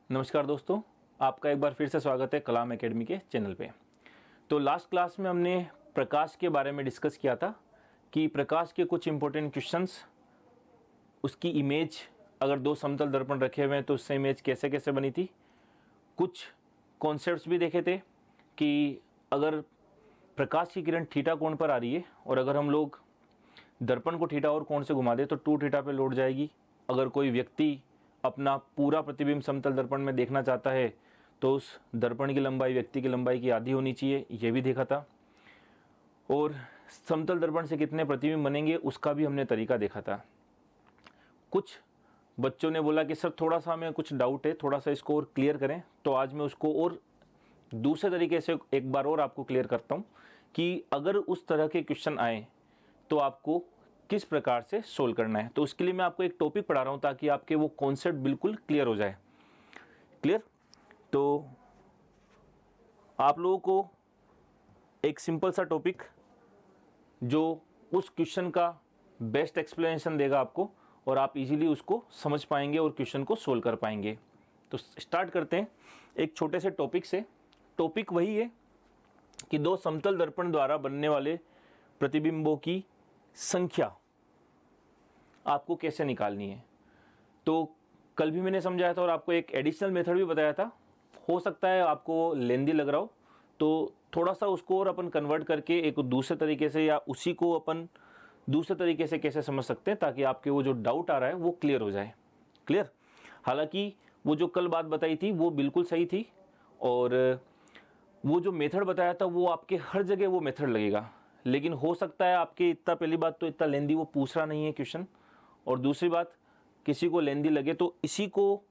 नमस्कार दोस्तों, आपका एक बार फिर से स्वागत है कलाम एकेडमी के चैनल पे। तो लास्ट क्लास में हमने प्रकाश के बारे में डिस्कस किया था कि प्रकाश के कुछ इंपॉर्टेंट क्वेश्चंस, उसकी इमेज, अगर दो समतल दर्पण रखे हुए हैं तो उससे इमेज कैसे कैसे बनी थी। कुछ कॉन्सेप्ट्स भी देखे थे कि अगर प्रकाश की किरण थीटा कोण पर आ रही है और अगर हम लोग दर्पण को थीटा और कोण से घुमा दें तो 2 थीटा पे लौट जाएगी। अगर कोई व्यक्ति अपना पूरा प्रतिबिंब समतल दर्पण में देखना चाहता है तो उस दर्पण की लंबाई व्यक्ति की लंबाई की आधी होनी चाहिए, ये भी देखा था। और समतल दर्पण से कितने प्रतिबिंब बनेंगे उसका भी हमने तरीका देखा था। कुछ बच्चों ने बोला कि सर थोड़ा सा हमें कुछ डाउट है, थोड़ा सा इसको और क्लियर करें, तो आज मैं उसको और दूसरे तरीके से एक बार और आपको क्लियर करता हूँ कि अगर उस तरह के क्वेश्चन आए तो आपको किस प्रकार से सोल्व करना है। तो उसके लिए मैं आपको एक टॉपिक पढ़ा रहा हूँ ताकि आपके वो कॉन्सेप्ट बिल्कुल क्लियर हो जाए। क्लियर? तो आप लोगों को एक सिंपल सा टॉपिक जो उस क्वेश्चन का बेस्ट एक्सप्लेनेशन देगा आपको और आप इजीली उसको समझ पाएंगे और क्वेश्चन को सोल्व कर पाएंगे। तो स्टार्ट करते हैं एक छोटे से टॉपिक से। टॉपिक वही है कि दो समतल दर्पण द्वारा बनने वाले प्रतिबिंबों की संख्या आपको कैसे निकालनी है। तो कल भी मैंने समझाया था और आपको एक एडिशनल मेथड भी बताया था। हो सकता है आपको लेंदी लग रहा हो तो थोड़ा सा उसको और अपन कन्वर्ट करके एक दूसरे तरीके से या उसी को अपन दूसरे तरीके से कैसे समझ सकते हैं ताकि आपके वो जो डाउट आ रहा है वो क्लियर हो जाए। क्लियर? हालांकि वो जो कल बात बताई थी वो बिल्कुल सही थी और वो जो मेथड बताया था वो आपके हर जगह वो मेथड लगेगा, लेकिन हो सकता है आपके इतना, पहली बात तो इतना लेंदी वो पूछ रहा नहीं है क्वेश्चन, और दूसरी बात किसी को लेंदी लगे तो इसी को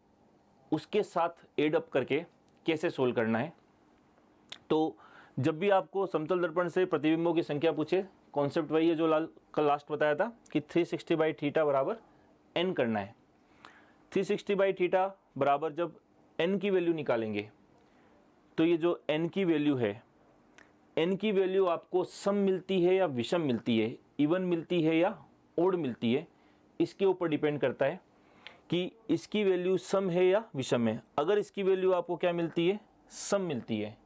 उसके साथ एड अप करके कैसे सोल्व करना है। तो जब भी आपको समतल दर्पण से प्रतिबिंबों की संख्या पूछे, कॉन्सेप्ट वही है जो कल लास्ट बताया था कि 360 बाई थीटा बराबर n करना है। 360 बाई थीटा बराबर जब n की वैल्यू निकालेंगे तो ये जो n की वैल्यू है, n की वैल्यू आपको सम मिलती है या विषम मिलती है, इवन मिलती है या ओड मिलती है, इसके ऊपर डिपेंड करता है कि इसकी वैल्यू सम है या विषम है। अगर इसकी वैल्यू आपको क्या मिलती है, सम मिलती है,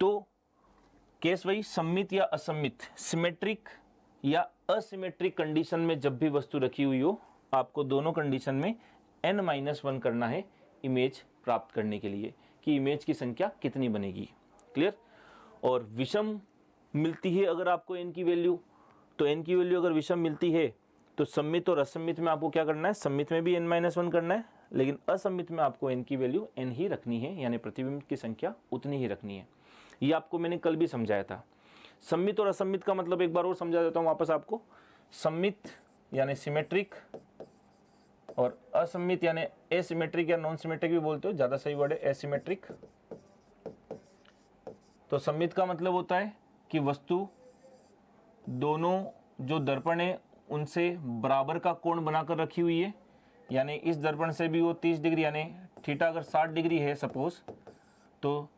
तो केस वही सममित या असममित, सिमेट्रिक या असिमेट्रिक कंडीशन में जब भी वस्तु रखी हुई हो, आपको दोनों कंडीशन में n-1 करना है इमेज प्राप्त करने के लिए कि इमेज की संख्या कितनी बनेगी। क्लियर? और विषम मिलती है अगर आपको n की वैल्यू, तो n की वैल्यू अगर विषम मिलती है तो सम्मित और असम्मित में आपको क्या करना है, सम्मित में भी n-1 करना है, लेकिन असम्मित में आपको n की वैल्यू n ही रखनी है, यानी प्रतिबिंब की संख्या उतनी ही रखनी है। ये आपको मैंने कल भी समझाया था। सम्मित और असम्मित का मतलब एक बार और समझा देता हूँ वापस आपको। सम्मित यानी सिमेट्रिक और असम्मित यानी एसिमेट्रिक या नॉन सिमेट्रिक भी बोलते हो, ज्यादा सही वर्ड है एसिमेट्रिक। तो सम्मित का मतलब होता है कि वस्तु दोनों जो दर्पण है उनसे बराबर का कोण बनाकर रखी हुई है, यानी इस दर्पण से भी वो 30 डिग्री, यानी थीटा अगर 60 डिग्री है सपोज, तो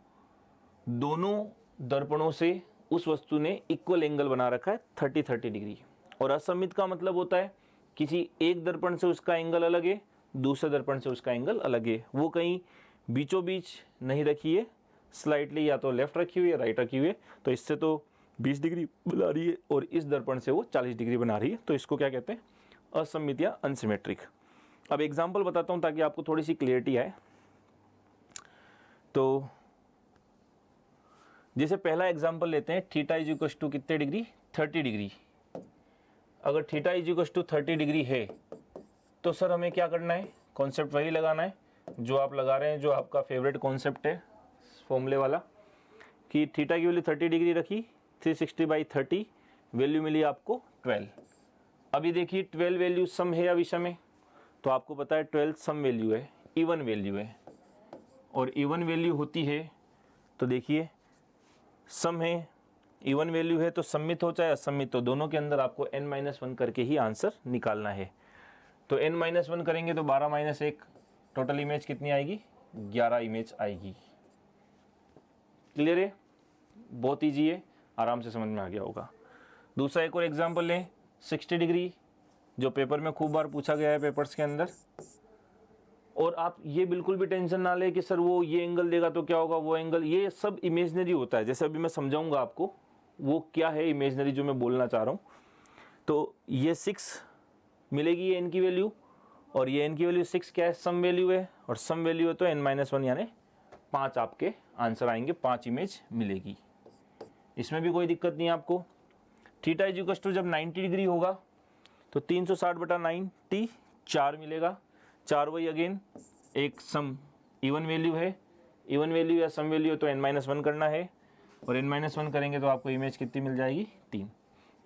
दोनों दर्पणों से उस वस्तु ने इक्वल एंगल बना रखा है 30 डिग्री। और असम्मित का मतलब होता है किसी एक दर्पण से उसका एंगल अलग है, दूसरे दर्पण से उसका एंगल अलग है, वो कहीं बीचों बीच नहीं रखी है, स्लाइटली या तो लेफ्ट रखी हुई है राइट रखी हुई है, तो इससे तो 20 डिग्री बना रही है और इस दर्पण से वो 40 डिग्री बना रही है, तो इसको क्या कहते हैं, असम्मित या अनसिमेट्रिक। अब एग्जाम्पल बताता हूँ ताकि आपको थोड़ी सी क्लियरिटी आए। तो जैसे पहला एग्जाम्पल लेते हैं, थीटा इज इक्वल टू कितने डिग्री, 30 डिग्री। अगर theta is equal to 30 degree है तो सर हमें क्या करना है, कॉन्सेप्ट वही लगाना है जो आप लगा रहे हैं, जो आपका फेवरेट कॉन्सेप्ट है फॉर्मूले वाला, कि थीटा की वैल्यू 30 डिग्री रखी, 360 बाई 30, वैल्यू मिली आपको 12। अभी देखिए 12 वैल्यू सम है या विषम है, तो आपको पता है 12 सम वैल्यू है, इवन वैल्यू है, और इवन वैल्यू होती है तो देखिए सम है, इवन वैल्यू है तो सम्मित हो चाहे असम्मित, तो दोनों के अंदर आपको n-1 करके ही आंसर निकालना है। तो n-1 करेंगे तो 12 - 1, टोटल इमेज कितनी आएगी, 11 इमेज आएगी। क्लियर है? बहुत ईजी है, आराम से समझ में आ गया होगा। दूसरा एक और एग्जाम्पल लें, 60 डिग्री जो पेपर में खूब बार पूछा गया है पेपर्स के अंदर। और आप ये बिल्कुल भी टेंशन ना ले कि सर वो ये एंगल देगा तो क्या होगा, वो एंगल, ये सब इमेजनरी होता है। जैसे अभी मैं समझाऊंगा आपको वो क्या है इमेजनरी जो मैं बोलना चाह रहा हूँ। तो ये 6 मिलेगी ये n की वैल्यू, और ये n की वैल्यू 6 क्या है, सम वैल्यू है, और सम वैल्यू है तो n-1 यानी 5 आपके आंसर आएंगे, 5 इमेज मिलेगी। इसमें भी कोई दिक्कत नहीं है आपको। थीटा इज इक्वल टू जब 90 डिग्री होगा तो 360/90 4 मिलेगा। 4 वही अगेन एक सम इवन वैल्यू है, इवन वैल्यू या सम वैल्यू है तो n-1 करना है, और n-1 करेंगे तो आपको इमेज कितनी मिल जाएगी, 3।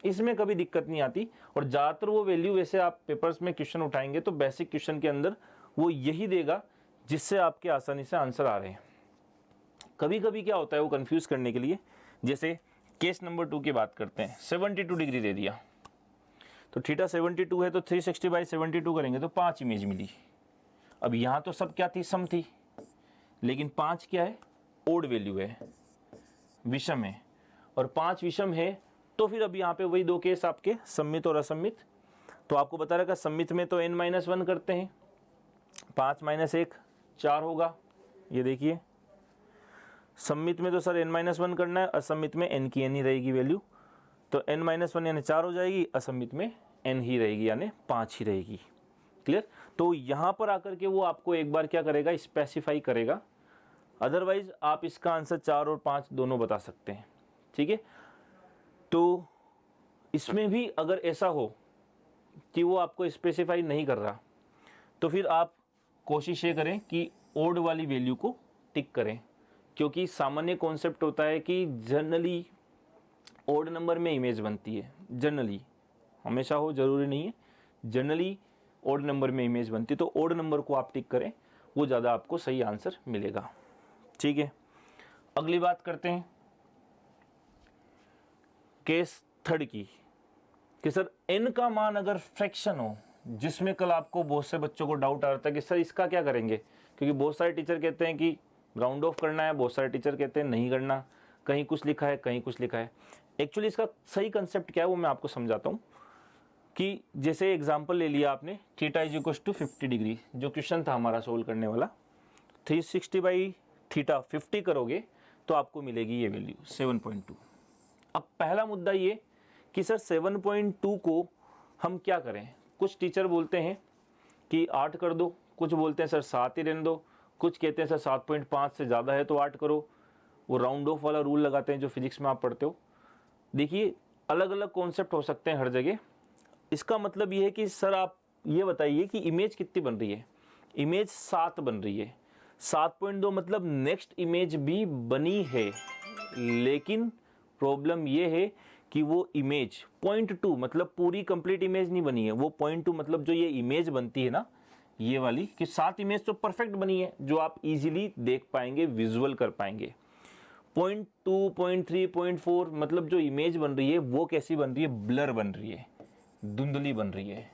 इसमें कभी दिक्कत नहीं आती। और ज़्यादातर वो वैल्यू वैसे आप पेपर्स में क्वेश्चन उठाएंगे तो बेसिक क्वेश्चन के अंदर वो यही देगा जिससे आपके आसानी से आंसर आ रहे हैं। कभी कभी क्या होता है वो कंफ्यूज करने के लिए, जैसे केस नंबर 2 की बात करते हैं, 72 डिग्री दे दिया तो थीटा 72 है तो 360/72 करेंगे तो 5 इमेज मिली। अब यहाँ तो सब क्या थी, सम थी, लेकिन 5 क्या है, ओड वैल्यू है, विषम है, और 5 विषम है तो फिर अब यहाँ पे वही 2 केस आपके सम्मित और असम्मित। तो आपको बता रखा सम्मित में तो n-1 करते हैं, 5 - 1 4 होगा, ये देखिए। सम्मित में तो सर n-1 करना है, असम्मित में n की n ही रहेगी वैल्यू, तो n-1 यानी 4 हो जाएगी, असम्मित में n ही रहेगी यानी 5 ही रहेगी। क्लियर। तो यहाँ पर आकर के वो आपको एक बार क्या करेगा, स्पेसिफाई करेगा, अदरवाइज आप इसका आंसर 4 और 5 दोनों बता सकते हैं। ठीक है। तो इसमें भी अगर ऐसा हो कि वो आपको स्पेसिफाई नहीं कर रहा तो फिर आप कोशिश ये करें कि ओड वाली वैल्यू को टिक करें, क्योंकि सामान्य कॉन्सेप्ट होता है कि जनरली ओड नंबर में इमेज बनती है, जनरली, हमेशा हो जरूरी नहीं है, जनरली ओड नंबर में इमेज बनती है। तो ओड नंबर को आप टिक करें, वो ज़्यादा आपको सही आंसर मिलेगा। ठीक है। अगली बात करते हैं केस थर्ड की, कि सर n का मान अगर फ्रैक्शन हो, जिसमें कल आपको बहुत से बच्चों को डाउट आ रहा था कि सर इसका क्या करेंगे, क्योंकि बहुत सारे टीचर कहते हैं कि राउंड ऑफ करना है, बहुत सारे टीचर कहते हैं नहीं करना, कहीं कुछ लिखा है कहीं कुछ लिखा है। एक्चुअली इसका सही कंसेप्ट क्या है वो मैं आपको समझाता हूँ। कि जैसे एग्जाम्पल ले लिया आपने, theta is equal to 50 degree, जो क्वेश्चन था हमारा सोल्व करने वाला, 360/थीटा 50 करोगे तो आपको मिलेगी ये वैल्यू 7.2। अब पहला मुद्दा ये कि सर 7.2 को हम क्या करें। कुछ टीचर बोलते हैं कि 8 कर दो, कुछ बोलते हैं सर 7 ही रहने दो, कुछ कहते हैं सर 7.5 से ज़्यादा है तो 8 करो। वो राउंड ऑफ वाला रूल लगाते हैं जो फिजिक्स में आप पढ़ते हो। देखिए अलग अलग कॉन्सेप्ट हो सकते हैं हर जगह। इसका मतलब ये है कि सर आप ये बताइए कि इमेज कितनी बन रही है। इमेज 7 बन रही है, 7.2 मतलब नेक्स्ट इमेज भी बनी है, लेकिन प्रॉब्लम ये है कि वो इमेज 0.2 मतलब पूरी कंप्लीट इमेज नहीं बनी है। वो 0.2 मतलब जो ये इमेज बनती है ना, ये वाली, कि 7 इमेज तो परफेक्ट बनी है जो आप इजीली देख पाएंगे, विजुअल कर पाएंगे। 0.2, 0.3, 0.4 मतलब जो इमेज बन रही है वो कैसी बन रही है, ब्लर बन रही है, धुंधली बन रही है।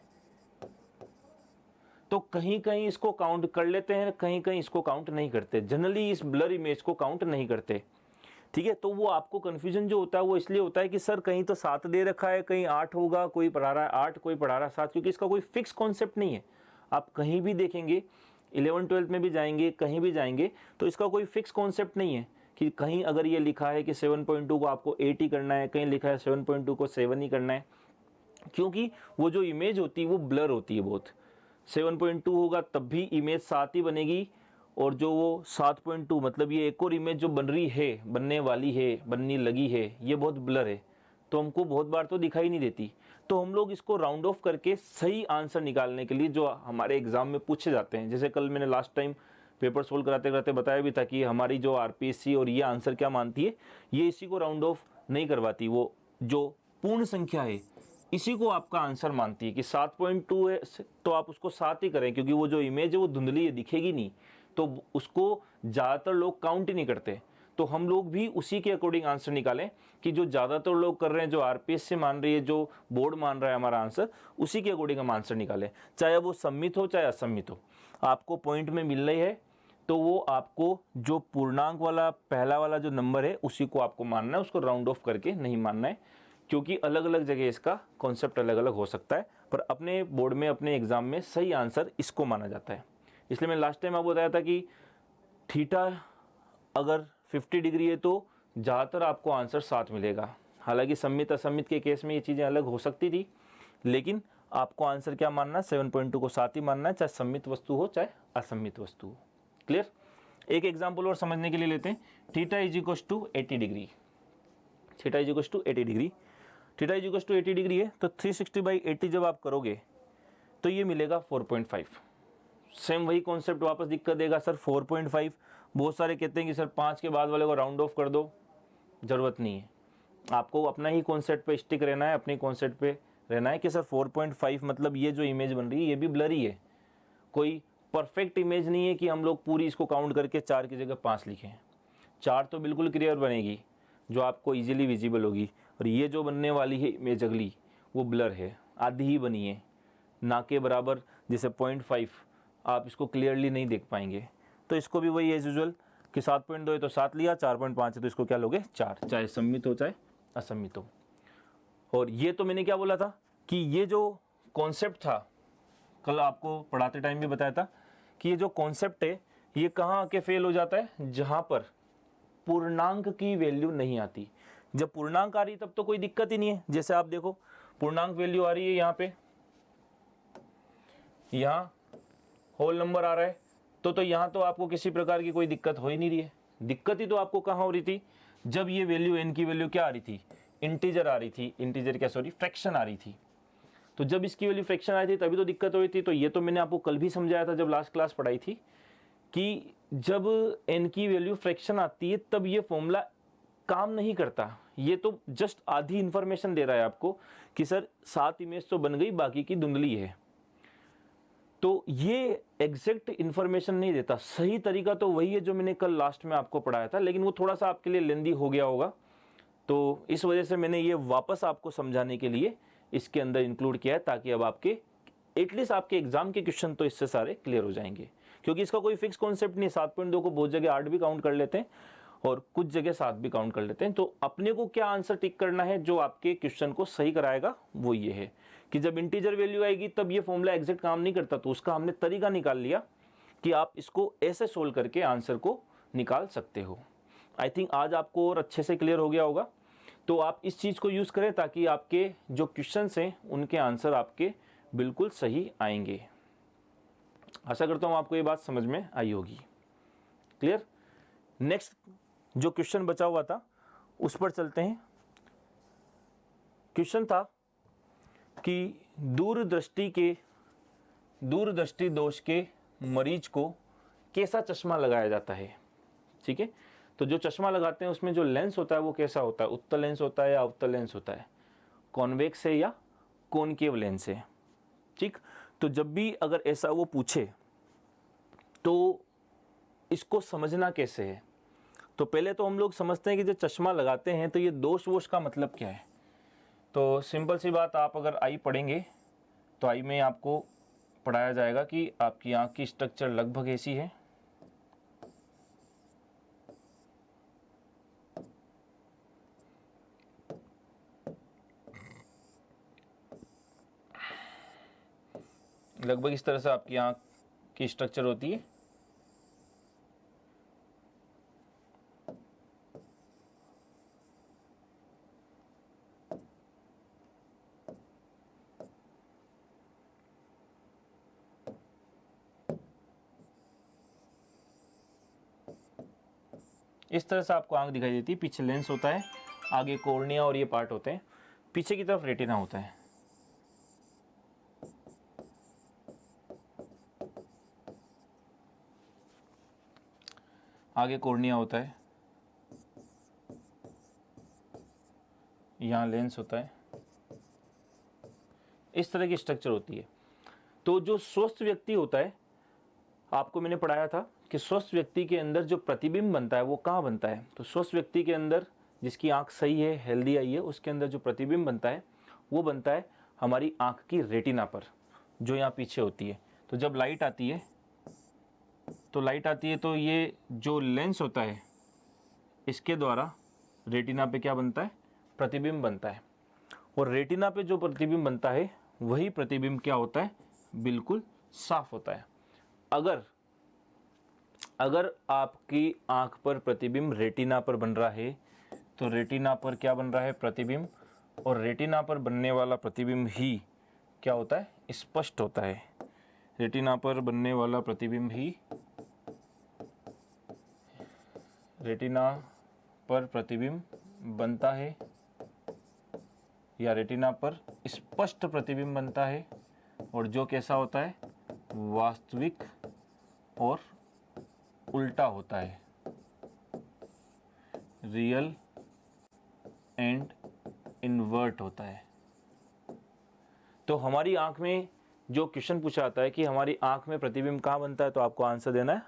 तो कहीं कहीं इसको काउंट कर लेते हैं, कहीं कहीं इसको काउंट नहीं करते, जनरली इस ब्लर इमेज को काउंट नहीं करते। ठीक है। तो वो आपको कंफ्यूजन जो होता है वो इसलिए होता है कि सर कहीं तो 7 दे रखा है, कहीं 8 होगा, कोई पढ़ा रहा है 8, कोई पढ़ा रहा है 7, क्योंकि इसका कोई फिक्स कॉन्सेप्ट नहीं है। आप कहीं भी देखेंगे, 11th-12th में भी जाएंगे, कहीं भी जाएंगे, तो इसका कोई फिक्स कॉन्सेप्ट नहीं है कि कहीं अगर ये लिखा है कि 7.2 को आपको 8 ही करना है, कहीं लिखा है 7.2 को 7 ही करना है, क्योंकि वो जो इमेज होती है वो ब्लर होती है बहुत। 7.2 होगा तब भी इमेज 7 ही बनेगी, और जो वो 7.2 मतलब ये एक और इमेज जो बन रही है, बनने वाली है, बनने लगी है, ये बहुत ब्लर है, तो हमको बहुत बार तो दिखाई नहीं देती। तो हम लोग इसको राउंड ऑफ करके सही आंसर निकालने के लिए जो हमारे एग्जाम में पूछे जाते हैं, जैसे कल मैंने लास्ट टाइम पेपर सोल्व कराते कराते बताया भी था कि हमारी जो आरपीएससी और ये आंसर क्या मानती है, ये इसी को राउंड ऑफ नहीं करवाती, वो जो पूर्ण संख्या है इसी को आपका आंसर मानती है कि 7.2 है तो आप उसको 7 ही करें, क्योंकि वो जो इमेज है वो धुंधली है, दिखेगी नहीं, तो उसको ज़्यादातर लोग काउंट ही नहीं करते। तो हम लोग भी उसी के अकॉर्डिंग आंसर निकालें कि जो ज़्यादातर लोग कर रहे हैं, जो आरपीएस से मान रही है, जो बोर्ड मान रहा है हमारा आंसर, उसी के अकॉर्डिंग हम आंसर निकालें, चाहे वो सम्मित हो चाहे असम्मित हो। आपको पॉइंट में मिल रही है तो वो आपको जो पूर्णांक वाला पहला वाला जो नंबर है उसी को आपको मानना है, उसको राउंड ऑफ करके नहीं मानना है, क्योंकि अलग अलग जगह इसका कॉन्सेप्ट अलग अलग हो सकता है। पर अपने बोर्ड में, अपने एग्ज़ाम में सही आंसर इसको माना जाता है। इसलिए मैं लास्ट टाइम आपको बताया था कि थीटा अगर 50 डिग्री है तो ज़्यादातर आपको आंसर 7 मिलेगा। हालांकि सम्मित असम्मित के केस में ये चीज़ें अलग हो सकती थी, लेकिन आपको आंसर क्या मानना है, 7.2 को 7 ही मानना है, चाहे सम्मित वस्तु हो चाहे असम्मित वस्तु हो। क्लियर। एक एग्जाम्पल और समझने के लिए लेते हैं। Theta is equals to 80 degree, theta is equals to 80 degree, theta is equals to 80 degree है तो 360/80 जब आप करोगे तो ये मिलेगा 4.5। सेम वही कॉन्सेप्ट वापस दिक्कत देगा सर 4.5। बहुत सारे कहते हैं कि सर 5 के बाद वाले को राउंड ऑफ कर दो, ज़रूरत नहीं है, आपको अपना ही कॉन्सेप्ट पे स्टिक रहना है, अपनी कॉन्सेप्ट पे रहना है कि सर 4.5 मतलब ये जो इमेज बन रही है ये भी ब्लरी है, कोई परफेक्ट इमेज नहीं है कि हम लोग पूरी इसको काउंट करके 4 की जगह 5 लिखें। 4 तो बिल्कुल क्लियर बनेगी जो आपको इजीली विजिबल होगी, और ये जो बनने वाली है इमेज अगली वो ब्लर है, आधी ही बनी है, ना के बराबर जैसे 0.5 आप इसको क्लियरली नहीं देख पाएंगे। तो इसको भी वही एज यूजुअल कि 7.2 है तो 7 लिया, 4.5 है तो इसको क्या लोगे 4, चाहे सम्मित हो चाहे असम्मित हो। और ये तो मैंने क्या बोला था कि ये जो कॉन्सेप्ट था, कल आपको पढ़ाते टाइम भी बताया था कि ये जो कॉन्सेप्ट है ये कहाँ आके फेल हो जाता है, जहाँ पर पूर्णांक की वैल्यू नहीं आती। जब पूर्णांक आ रही तब तो कोई दिक्कत ही नहीं है। जैसे आप देखो पूर्णांक वैल्यू आ रही है यहाँ पे, यहाँ होल नंबर आ रहा है तो यहाँ तो आपको किसी प्रकार की कोई दिक्कत हो ही नहीं रही है। दिक्कत ही तो आपको कहाँ हो रही थी, जब ये वैल्यू n की वैल्यू क्या आ रही थी, इंटीजर आ रही थी, इंटीजर क्या सॉरी फ्रैक्शन आ रही थी। तो जब इसकी वैल्यू फ्रैक्शन आ रही थी तभी तो दिक्कत हो रही थी। तो ये तो मैंने आपको कल भी समझाया था जब लास्ट क्लास पढ़ाई थी कि जब n की वैल्यू फ्रैक्शन आती है तब ये फॉर्मूला काम नहीं करता। ये तो जस्ट आधी इंफॉर्मेशन दे रहा है आपको कि सर 7 इमेज तो बन गई, बाकी की धुंधली है। तो ये एग्जैक्ट इन्फॉर्मेशन नहीं देता। सही तरीका तो वही है जो मैंने कल लास्ट में आपको पढ़ाया था, लेकिन वो थोड़ा सा आपके लिए लेंदी हो गया होगा, तो इस वजह से मैंने ये वापस आपको समझाने के लिए इसके अंदर इंक्लूड किया है, ताकि अब आपके एटलीस्ट आपके एग्जाम के क्वेश्चन तो इससे सारे क्लियर हो जाएंगे। क्योंकि इसका कोई फिक्स कॉन्सेप्ट नहीं। 7.2 को बहुत जगह 8 भी काउंट कर लेते हैं और कुछ जगह 7 भी काउंट कर लेते हैं। तो अपने को क्या आंसर टिक करना है जो आपके क्वेश्चन को सही कराएगा, वो ये है कि जब इंटीजर वैल्यू आएगी तब ये फॉर्मूला एग्जैक्ट काम नहीं करता। तो उसका हमने तरीका निकाल लिया कि आप इसको ऐसे सोल्व करके आंसर को निकाल सकते हो। आई थिंक आज आपको और अच्छे से क्लियर हो गया होगा। तो आप इस चीज़ को यूज़ करें ताकि आपके जो क्वेश्चंस हैं उनके आंसर आपके बिल्कुल सही आएंगे। आशा करता हूँ आपको ये बात समझ में आई होगी। क्लियर। नेक्स्ट जो क्वेश्चन बचा हुआ था उस पर चलते हैं। क्वेश्चन था कि दूरदृष्टि दोष के मरीज को कैसा चश्मा लगाया जाता है। ठीक है, तो जो चश्मा लगाते हैं उसमें जो लेंस होता है वो कैसा होता है, उत्तल लेंस होता है या अवतल लेंस होता है, कॉन्वेक्स है या कॉनकेव लेंस है। ठीक, तो जब भी अगर ऐसा वो पूछे तो इसको समझना कैसे है। तो पहले तो हम लोग समझते हैं कि जो चश्मा लगाते हैं तो ये दोष वोष का मतलब क्या है। तो सिंपल सी बात, आप अगर आई पढ़ेंगे तो आई में आपको पढ़ाया जाएगा कि आपकी आँख की स्ट्रक्चर लगभग ऐसी है, लगभग इस तरह से आपकी आँख की स्ट्रक्चर होती है। इस तरह से आपको आँख दिखाई देती है। पीछे लेंस होता है, आगे कॉर्निया और ये पार्ट होते हैं, पीछे की तरफ रेटिना होता है। आगे कॉर्निया होता है, यहाँ लेंस होता है, इस तरह की स्ट्रक्चर होती है। तो जो स्वस्थ व्यक्ति होता है, आपको मैंने पढ़ाया था कि स्वस्थ व्यक्ति के अंदर जो प्रतिबिंब बनता है वो कहाँ बनता है। तो स्वस्थ व्यक्ति के अंदर जिसकी आँख सही है, हेल्दी आई है, उसके अंदर जो प्रतिबिंब बनता है वो बनता है हमारी आँख की रेटिना पर, जो यहाँ पीछे होती है। तो जब लाइट आती है तो ये जो लेंस होता है इसके द्वारा रेटिना पे क्या बनता है, प्रतिबिंब बनता है। और रेटिना पे जो प्रतिबिंब बनता है वही प्रतिबिंब क्या होता है, बिल्कुल साफ होता है। अगर आपकी आंख पर प्रतिबिंब रेटिना पर बन रहा है तो रेटिना पर क्या बन रहा है, प्रतिबिंब, और रेटिना पर बनने वाला प्रतिबिंब ही क्या होता है, स्पष्ट होता है। रेटिना पर बनने वाला प्रतिबिंब ही, रेटिना पर प्रतिबिंब बनता है या रेटिना पर स्पष्ट प्रतिबिंब बनता है, और जो कैसा होता है, वास्तविक और उल्टा होता है, रियल एंड इन्वर्ट होता है। तो हमारी आंख में जो क्वेश्चन पूछा जाता है कि हमारी आंख में प्रतिबिंब कहाँ बनता है, तो आपको आंसर देना है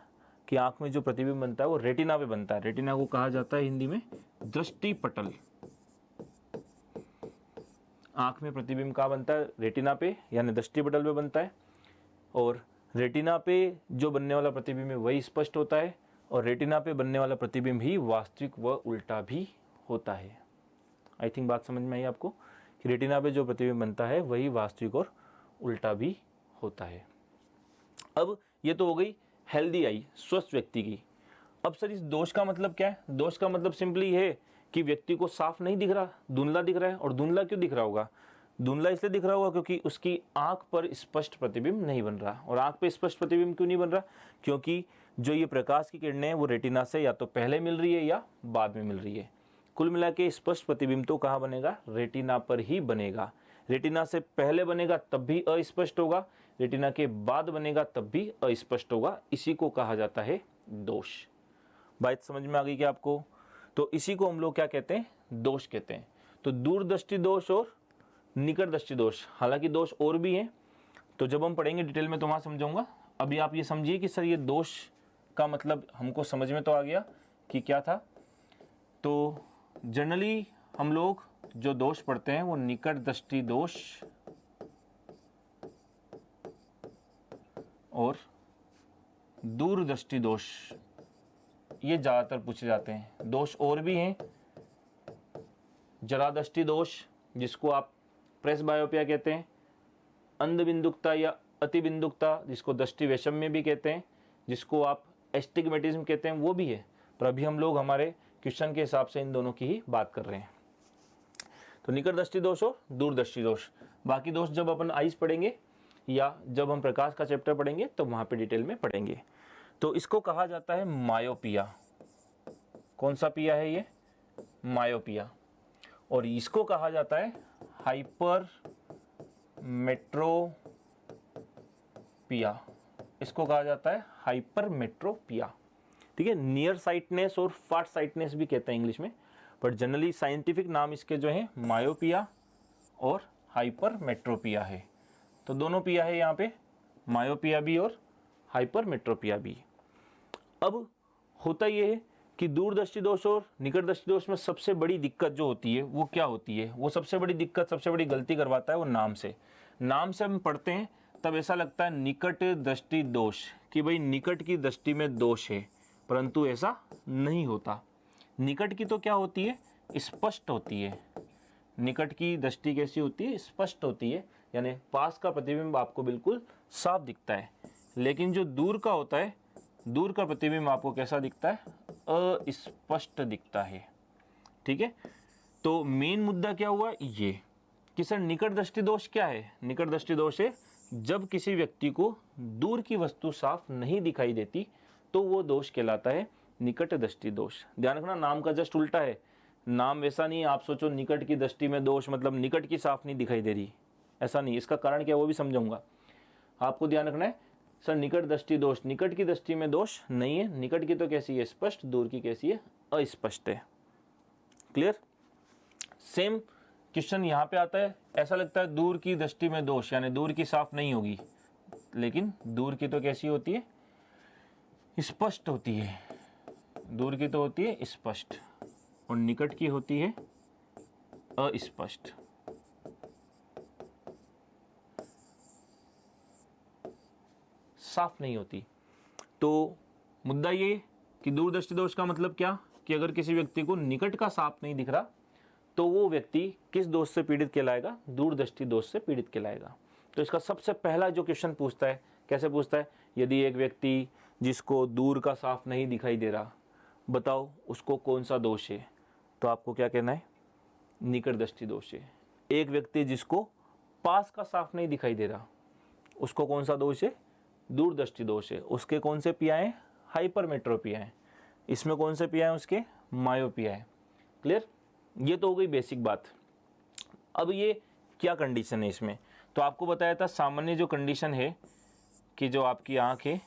कि आंख में जो प्रतिबिंब बनता है वो रेटिना पे बनता है। रेटिना को कहा जाता है हिंदी में दृष्टि पटल। आंख में प्रतिबिंब कहाँ बनता है, रेटिना पे यानी दृष्टि पटल पे बनता है, और रेटिना पे जो बनने वाला प्रतिबिंब है वही स्पष्ट होता है, और रेटिना पे बनने वाला प्रतिबिंब ही वास्तविक व उल्टा भी होता है। आई थिंक बात समझ में आई आपको कि रेटिना पे जो प्रतिबिंब बनता है वही वास्तविक और उल्टा भी होता है। अब ये तो हो गई हेल्दी आई, स्वस्थ व्यक्ति की। अब सर इस दोष का मतलब क्या है, दोष का मतलब सिंपली है कि व्यक्ति को साफ नहीं दिख रहा, धुंधला दिख रहा है। और धुंधला क्यों दिख रहा होगा, धुंधला इसलिए दिख रहा होगा क्योंकि उसकी आंख पर स्पष्ट प्रतिबिंब नहीं बन रहा। और आंख पे स्पष्ट प्रतिबिंब क्यों नहीं बन रहा, क्योंकि जो ये प्रकाश की किरणें हैं वो रेटिना से या तो पहले मिल रही है या बाद में मिल रही है। कुल मिला के स्पष्ट प्रतिबिंब तो कहाँ बनेगा, रेटिना पर ही बनेगा। रेटिना से पहले बनेगा तब भी अस्पष्ट होगा, रेटिना के बाद बनेगा तब भी अस्पष्ट होगा। इसी को कहा जाता है दोष। बात समझ में आ गई क्या आपको? तो इसी को हम लोग क्या कहते हैं, दोष कहते हैं। तो दूरदृष्टि दोष और निकट दृष्टि दोष, हालांकि दोष और भी हैं, तो जब हम पढ़ेंगे डिटेल में तो वहाँ समझाऊंगा। अभी आप ये समझिए कि सर ये दोष का मतलब हमको समझ में तो आ गया कि क्या था। तो जनरली हम लोग जो दोष पढ़ते हैं वो निकट दृष्टि दोष और दूरदृष्टि दोष, ये ज़्यादातर पूछे जाते हैं। दोष और भी हैं, जरादृष्टि दोष जिसको आप प्रेस बायोपिया कहते हैं, अंधबिंदुकता या अतिबिंदुकता जिसको दृष्टि वैषम्य भी कहते हैं, जिसको आप एस्टिग्मेटिज्म कहते हैं, वो भी है। पर अभी हम लोग हमारे क्वेश्चन के हिसाब से इन दोनों की ही बात कर रहे हैं। तो निकट दृष्टि दोष और दूरदृष्टि दोष। बाकी दोष जब अपन आइज पढ़ेंगे या जब हम प्रकाश का चैप्टर पढ़ेंगे तो वहाँ पे डिटेल में पढ़ेंगे। तो इसको कहा जाता है मायोपिया। कौन सा पिया है ये, मायोपिया। और इसको कहा जाता है हाइपर मेट्रोपिया। इसको कहा जाता है हाइपर मेट्रोपिया। ठीक है, नियर साइटनेस और फार साइटनेस भी कहते हैं इंग्लिश में, पर जनरली साइंटिफिक नाम इसके जो है मायोपिया और हाइपर मेट्रोपिया है। तो दोनों पिया है यहाँ पे, मायोपिया भी और हाइपर मेट्रोपिया भी। अब होता ये है कि दूरदृष्टि दोष और निकट दृष्टि दोष में सबसे बड़ी दिक्कत जो होती है वो क्या होती है, वो सबसे बड़ी दिक्कत, सबसे बड़ी गलती करवाता है वो नाम से। नाम से हम पढ़ते हैं तब ऐसा लगता है निकट दृष्टि दोष, कि भाई निकट की दृष्टि में दोष है, परंतु ऐसा नहीं होता। निकट की तो क्या होती है, स्पष्ट होती है। निकट की दृष्टि कैसी होती है, स्पष्ट होती है, यानी पास का प्रतिबिंब आपको बिल्कुल साफ दिखता है। लेकिन जो दूर का होता है, दूर का प्रतिबिंब आपको कैसा दिखता है, अस्पष्ट दिखता है। ठीक है, तो मेन मुद्दा क्या हुआ ये कि सर निकट दृष्टि दोष क्या है। निकट दृष्टि दोष है जब किसी व्यक्ति को दूर की वस्तु साफ नहीं दिखाई देती तो वो दोष कहलाता है निकट दृष्टि दोष। ध्यान रखना, नाम का जस्ट उल्टा है। नाम वैसा नहीं है, आप सोचो निकट की दृष्टि में दोष मतलब निकट की साफ नहीं दिखाई दे रही, ऐसा नहीं। इसका कारण क्या वो भी समझाऊंगा। आपको ध्यान रखना है सर निकट दृष्टि दोष, निकट की दृष्टि में दोष नहीं है। निकट की तो कैसी है, स्पष्ट, दूर की कैसी है, अस्पष्ट है। क्लियर? सेम क्वेश्चन यहाँ पे आता है, ऐसा लगता है दूर की दृष्टि में दोष यानी दूर की साफ नहीं होगी, लेकिन दूर की तो कैसी होती है, स्पष्ट होती है। दूर की तो होती है स्पष्ट और निकट की होती है अस्पष्ट। साफ नहीं होती। तो मुद्दा ये कि दूरदृष्टि दोष का मतलब क्या, कि अगर किसी व्यक्ति को निकट का साफ नहीं दिख रहा तो वो व्यक्ति किस दोष से पीड़ित कहलाएगा, दूरदृष्टि दोष से पीड़ित कहलाएगा। तो इसका सबसे पहला जो क्वेश्चन पूछता है, कैसे पूछता है, यदि एक व्यक्ति जिसको दूर का साफ नहीं दिखाई दे रहा, बताओ उसको कौन सा दोष है, तो आपको क्या कहना है, निकट दृष्टि दोष है। एक व्यक्ति जिसको पास का साफ नहीं दिखाई दे रहा, उसको कौन सा दोष है, दूरदृष्टि दोष है। उसके कौन से पिया हैं, हाइपरमेट्रोपिया है। इसमें कौन से पिया है, उसके मायोपिया है। क्लियर, ये तो हो गई बेसिक बात। अब ये क्या कंडीशन है इसमें, तो आपको बताया था सामान्य जो कंडीशन है कि जो आपकी आँख है,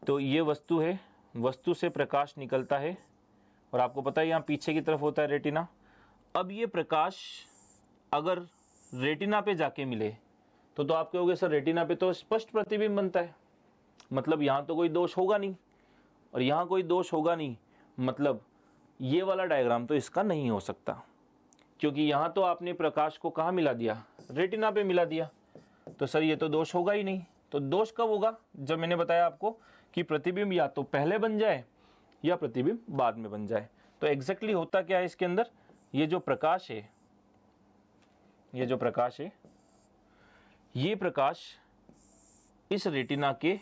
तो ये वस्तु है, वस्तु से प्रकाश निकलता है और आपको पता है यहाँ पीछे की तरफ होता है रेटिना। अब ये प्रकाश अगर रेटिना पे जाके मिले तो आप कहोगे सर रेटिना पे तो स्पष्ट प्रतिबिंब बनता है, मतलब यहाँ तो कोई दोष होगा नहीं, और यहाँ कोई दोष होगा नहीं, मतलब ये वाला डायग्राम तो इसका नहीं हो सकता, क्योंकि यहाँ तो आपने प्रकाश को कहाँ मिला दिया, रेटिना पे मिला दिया, तो सर ये तो दोष होगा ही नहीं। तो दोष कब होगा, जब मैंने बताया आपको कि प्रतिबिंब या तो पहले बन जाए या प्रतिबिंब बाद में बन जाए। तो एग्जैक्टली होता क्या है इसके अंदर, ये जो प्रकाश है, ये जो प्रकाश है, ये प्रकाश इस रेटिना के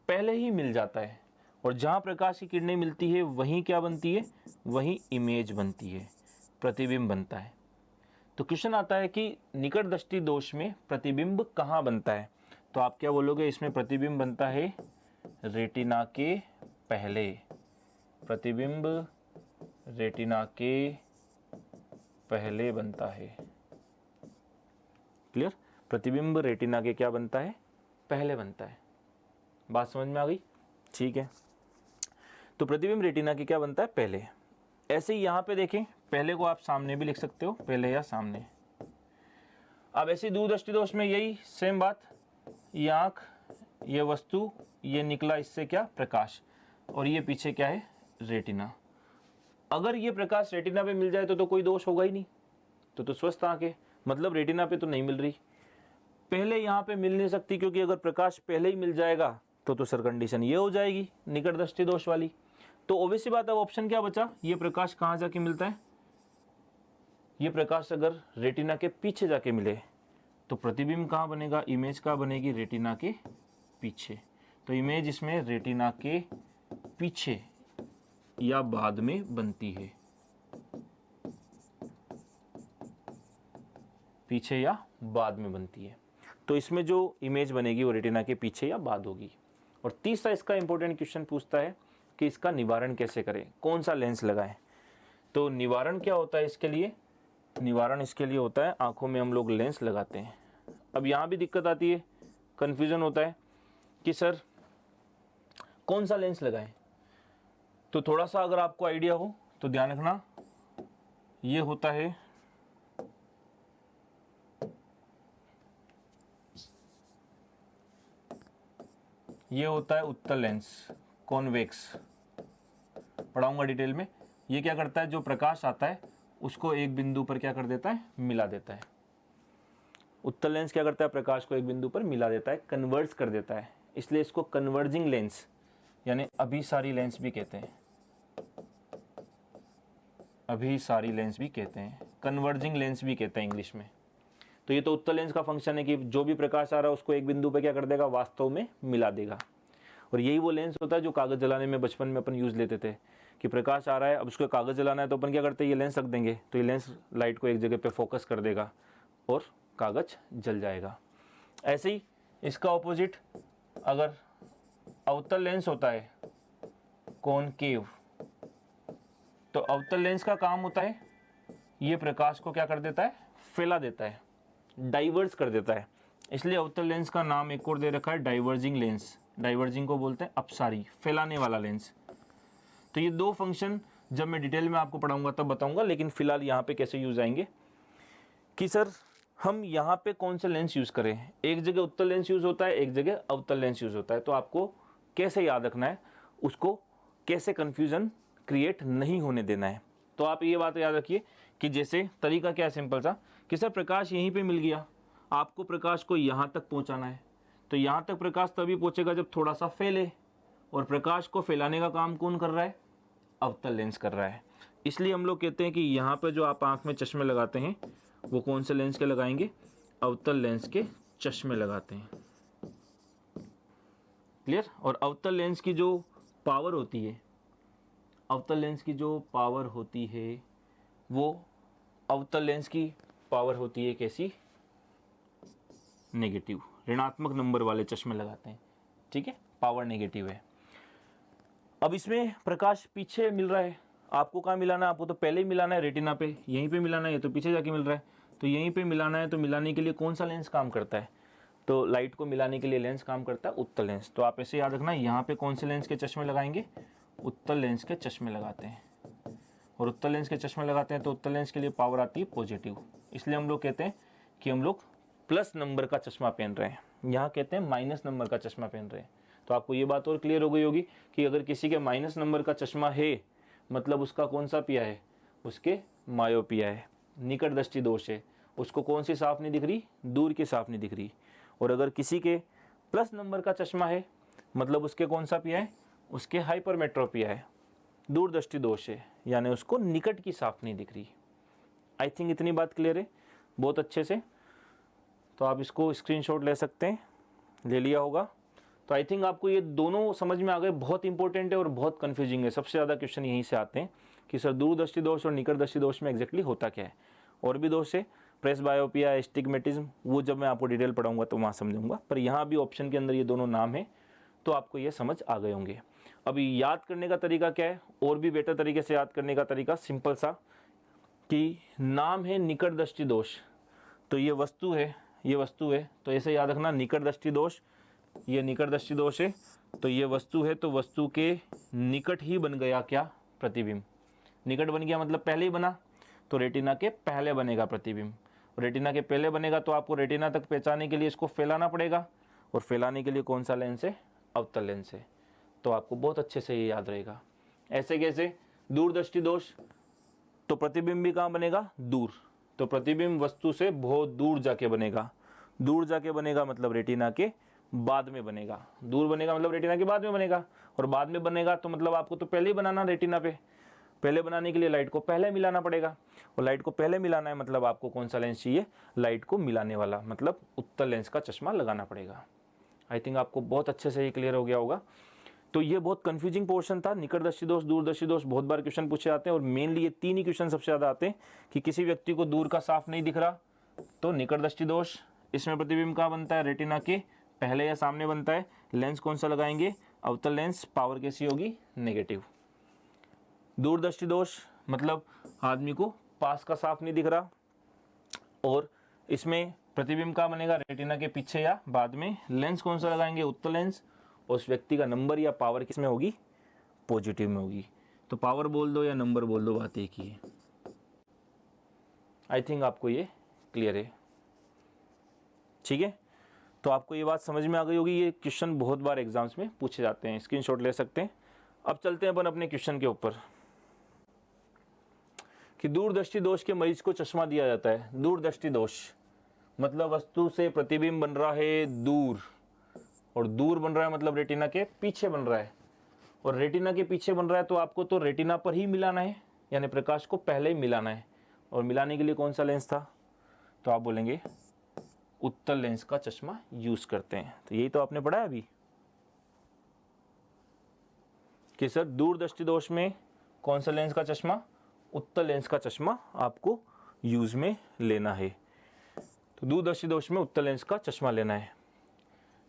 पहले ही मिल जाता है, और जहाँ प्रकाश की किरणें मिलती है वहीं क्या बनती है, वहीं इमेज बनती है, प्रतिबिंब बनता है। तो क्वेश्चन आता है कि निकट दृष्टि दोष में प्रतिबिंब कहाँ बनता है, तो आप क्या बोलोगे, इसमें प्रतिबिंब बनता है रेटिना के पहले, प्रतिबिंब रेटिना के पहले बनता है। क्लियर, प्रतिबिंब रेटिना के क्या बनता है, पहले बनता है। बात समझ में आ गई, ठीक है। तो प्रतिबिंब रेटिना के क्या बनता है, पहले। ऐसे ही यहाँ पे देखें, पहले को आप सामने भी लिख सकते हो, पहले या सामने। अब ऐसी दूरदृष्टि दोष में यही सेम बात, ये आँख, ये वस्तु, ये निकला इससे क्या, प्रकाश, और ये पीछे क्या है, रेटिना। अगर ये प्रकाश रेटिना पे मिल जाए तो कोई दोष होगा ही नहीं, तो स्वस्थ आँख है, मतलब रेटिना पे तो नहीं मिल रही, पहले यहाँ पे मिल नहीं सकती, क्योंकि अगर प्रकाश पहले ही मिल जाएगा तो सर कंडीशन ये हो जाएगी निकट दृष्टि दोष वाली। तो ऑब्वियसली बात, अब ऑप्शन क्या बचा, ये प्रकाश कहाँ जाके मिलता है, ये प्रकाश अगर रेटिना के पीछे जाके मिले तो प्रतिबिंब कहाँ बनेगा, इमेज कहाँ बनेगी, रेटिना के पीछे। तो इमेज इसमें रेटिना के पीछे या बाद में बनती है, पीछे या बाद में बनती है। तो इसमें जो इमेज बनेगी वो रेटिना के पीछे या बाद होगी। और तीसरा इसका इंपॉर्टेंट क्वेश्चन पूछता है कि इसका निवारण कैसे करें, कौन सा लेंस लगाएं। तो निवारण क्या होता है इसके लिए, निवारण इसके लिए होता है आंखों में हम लोग लेंस लगाते हैं। अब यहाँ भी दिक्कत आती है, कन्फ्यूजन होता है कि सर कौन सा लेंस लगाएं। तो थोड़ा सा अगर आपको आइडिया हो तो ध्यान रखना, ये होता है उत्तल लेंस, कॉन्वेक्स, पढ़ाऊंगा डिटेल में। ये क्या करता है, जो प्रकाश आता है उसको एक बिंदु पर क्या कर देता है, मिला देता है। उत्तल लेंस क्या करता है, प्रकाश को एक बिंदु पर मिला देता है, कन्वर्ज कर देता है, इसलिए इसको कन्वर्जिंग लेंस यानी अभिसारी लेंस भी कहते हैं, अभिसारी लेंस भी कहते हैं, कन्वर्जिंग लेंस भी कहते हैं इंग्लिश में। तो ये तो उत्तल लेंस का फंक्शन है कि जो भी प्रकाश आ रहा है उसको एक बिंदु पे क्या कर देगा, वास्तव में मिला देगा। और यही वो लेंस होता है जो कागज़ जलाने में बचपन में अपन यूज़ लेते थे, कि प्रकाश आ रहा है, अब उसको कागज़ जलाना है तो अपन क्या करते हैं, ये लेंस रख देंगे, तो ये लेंस लाइट को एक जगह पे फोकस कर देगा और कागज़ जल जाएगा। ऐसे ही इसका ऑपोजिट अगर अवतल लेंस होता है, कॉनकेव, तो अवतल लेंस का काम होता है ये प्रकाश को क्या कर देता है, फैला देता है, डाइवर्स कर देता है, इसलिए अवतल लेंस का नाम एक और दे रखा है डाइवर्जिंग लेंस। डाइवर्जिंग को बोलते हैं अपसारी, फैलाने वाला लेंस। तो ये दो फंक्शन जब मैं डिटेल में आपको पढ़ाऊंगा तब बताऊंगा, लेकिन फिलहाल यहाँ पे कैसे यूज आएंगे कि सर हम यहाँ पे कौन सा लेंस यूज़ करें। एक जगह उत्तल लेंस यूज़ होता है, एक जगह अवतल लेंस यूज़ होता है, तो आपको कैसे याद रखना है, उसको कैसे कन्फ्यूज़न क्रिएट नहीं होने देना है। तो आप ये बात याद रखिए कि जैसे तरीका क्या है, सिंपल सा, कि सर प्रकाश यहीं पे मिल गया, आपको प्रकाश को यहाँ तक पहुँचाना है, तो यहाँ तक प्रकाश तभी पहुँचेगा जब थोड़ा सा फैले, और प्रकाश को फैलाने का काम कौन कर रहा है, अवतल लेंस कर रहा है। इसलिए हम लोग कहते हैं कि यहाँ पर जो आप आँख में चश्मे लगाते हैं वो कौन से लेंस के लगाएंगे, अवतल लेंस के चश्मे लगाते हैं। क्लियर। और अवतल लेंस की जो पावर होती है, अवतल लेंस की जो पावर होती है वो अवतल लेंस की पावर होती है कैसी, नेगेटिव, ऋणात्मक नंबर वाले चश्मे लगाते हैं। ठीक है, पावर नेगेटिव है। अब इसमें प्रकाश पीछे मिल रहा है, आपको कहाँ मिलाना है, आपको तो पहले ही मिलाना है रेटिना पे, यहीं पे मिलाना है, ये तो पीछे जाके मिल रहा है, तो यहीं पे मिलाना है। तो मिलाने के लिए कौन सा लेंस काम करता है, तो लाइट को मिलाने के लिए लेंस काम करता है उत्तल लेंस। तो आप ऐसे याद रखना, यहाँ पे कौन से लेंस के चश्मे लगाएंगे, उत्तल लेंस के चश्मे लगाते हैं। और उत्तल लेंस के चश्मे लगाते हैं तो उत्तल लेंस के लिए पावर आती है पॉजिटिव, इसलिए हम लोग कहते हैं कि हम लोग प्लस नंबर का चश्मा पहन रहे हैं, यहाँ कहते हैं माइनस नंबर का चश्मा पहन रहे हैं। तो आपको ये बात और क्लियर हो गई होगी कि अगर किसी के माइनस नंबर का चश्मा है मतलब उसका कौन सा पिया है, उसके मायोपिया है, निकट दृष्टि दोष है, उसको कौन सी साफ नहीं दिख रही, दूर की साफ नहीं दिख रही। और अगर किसी के प्लस नंबर का चश्मा है मतलब उसके कौन सा पिया है, उसके हाइपरमेट्रोपिया है, दूर दृष्टि दोष है, यानी उसको निकट की साफ नहीं दिख रही। आई थिंक इतनी बात क्लियर है बहुत अच्छे से। तो आप इसको स्क्रीनशॉट ले सकते हैं, ले लिया होगा। तो आई थिंक आपको ये दोनों समझ में आ गए, बहुत इंपॉर्टेंट है और बहुत कंफ्यूजिंग है। सबसे ज़्यादा क्वेश्चन यहीं से आते हैं कि सर दूरदृष्टि दोष और निकट दृष्टि दोष में एग्जैक्टली होता क्या है। और भी दोष है, प्रेस बायोपिया, एस्टिग्मेटिज्म, वो जब मैं आपको डिटेल पढ़ाऊंगा तो वहाँ समझूंगा, पर यहाँ भी ऑप्शन के अंदर ये दोनों नाम है, तो आपको ये समझ आ गए होंगे। अभी याद करने का तरीका क्या है, और भी बेटर तरीके से याद करने का तरीका सिंपल सा, कि नाम है निकट दृष्टि दोष, तो ये वस्तु है, ये वस्तु है, तो ऐसे याद रखना, निकट दृष्टि दोष, ये निकट दृष्टि दोष है, तो ये वस्तु है, तो वस्तु के निकट ही बन गया क्या, प्रतिबिंब। निकट बन गया मतलब पहले ही बना, तो रेटिना के पहले बनेगा प्रतिबिंब। रेटिना के पहले बनेगा तो आपको रेटिना तक पहचाने के लिए इसको फैलाना पड़ेगा, और फैलाने के लिए कौन सा लेंस है, अवतल लेंस है। तो आपको बहुत अच्छे से ये याद रहेगा। ऐसे कैसे, दूरदृष्टि दोष, तो प्रतिबिंब भी कहाँ बनेगा, दूर, तो प्रतिबिंब वस्तु से बहुत दूर जाके बनेगा। दूर जाके बनेगा मतलब रेटिना के बाद में बनेगा, दूर बनेगा मतलब रेटिना के बाद में बनेगा, और बाद में बनेगा तो मतलब आपको तो पहले ही बनाना रेटिना पे। पहले बनाने के लिए लाइट को पहले मिलाना पड़ेगा, और लाइट को पहले मिलाना है मतलब आपको कौन सा लेंस चाहिए, लाइट को मिलाने वाला, मतलब उत्तल लेंस का चश्मा लगाना पड़ेगा। आई थिंक आपको बहुत अच्छे से ये क्लियर हो गया होगा। तो ये बहुत कंफ्यूजिंग पोर्शन था, निकट दृष्टि दोष, दूरदृष्टि दोष, बहुत बार क्वेश्चन पूछे जाते हैं, और मेनली ये तीन ही क्वेश्चन सबसे ज़्यादा आते हैं कि किसी व्यक्ति को दूर का साफ नहीं दिख रहा तो निकट दृष्टि दोष, इसमें प्रतिबिंब कहाँ बनता है, रेटिना के पहले या सामने बनता है, लेंस कौन सा लगाएंगे, अवतल लेंस, पावर कैसी होगी, नेगेटिव। दूरदृष्टि दोष मतलब आदमी को पास का साफ नहीं दिख रहा, और इसमें प्रतिबिंब का बनेगा, रेटिना के पीछे या बाद में, लेंस कौन सा लगाएंगे, उत्तल लेंस, और उस व्यक्ति का नंबर या पावर किस में होगी, पॉजिटिव में होगी। तो पावर बोल दो या नंबर बोल दो, बात एक ही है। आई थिंक आपको ये क्लियर है, ठीक है। तो आपको ये बात समझ में आ गई होगी, ये क्वेश्चन बहुत बार एग्जाम्स में पूछे जाते हैं, स्क्रीनशॉट ले सकते हैं। अब चलते हैं अपन अपने क्वेश्चन के ऊपर, कि दूरदृष्टि दोष के मरीज को चश्मा दिया जाता है। दूरदृष्टि दोष मतलब वस्तु से प्रतिबिंब बन रहा है दूर, और दूर बन रहा है मतलब रेटिना के पीछे बन रहा है, और रेटिना के पीछे बन रहा है तो आपको तो रेटिना पर ही मिलाना है, यानी प्रकाश को पहले ही मिलाना है। और मिलाने के लिए कौन सा लेंस था, तो आप बोलेंगे उत्तल लेंस का चश्मा यूज करते हैं। तो यही तो आपने पढ़ा है अभी कि सर दूरदृष्टि दोष में कौन सा लेंस का चश्मा, उत्तल लेंस का चश्मा आपको यूज में लेना है। तो दूरदृष्टि दोष में उत्तल लेंस का चश्मा लेना है।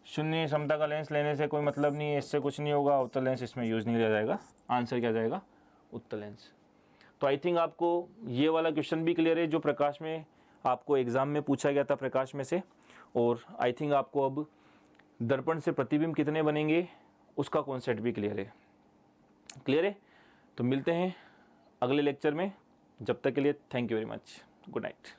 शून्य क्षमता का लेंस लेने से कोई मतलब नहीं है, इससे कुछ नहीं होगा, उत्तल लेंस इसमें यूज नहीं लिया जाएगा। आंसर क्या जाएगा, उत्तल लेंस। तो आई थिंक आपको ये वाला क्वेश्चन भी क्लियर है जो प्रकाश में आपको एग्जाम में पूछा गया था, प्रकाश में से। और आई थिंक आपको अब दर्पण से प्रतिबिंब कितने बनेंगे उसका कॉन्सेप्ट भी क्लियर है। क्लियर है, तो मिलते हैं अगले लेक्चर में। जब तक के लिए thank you very much, good night.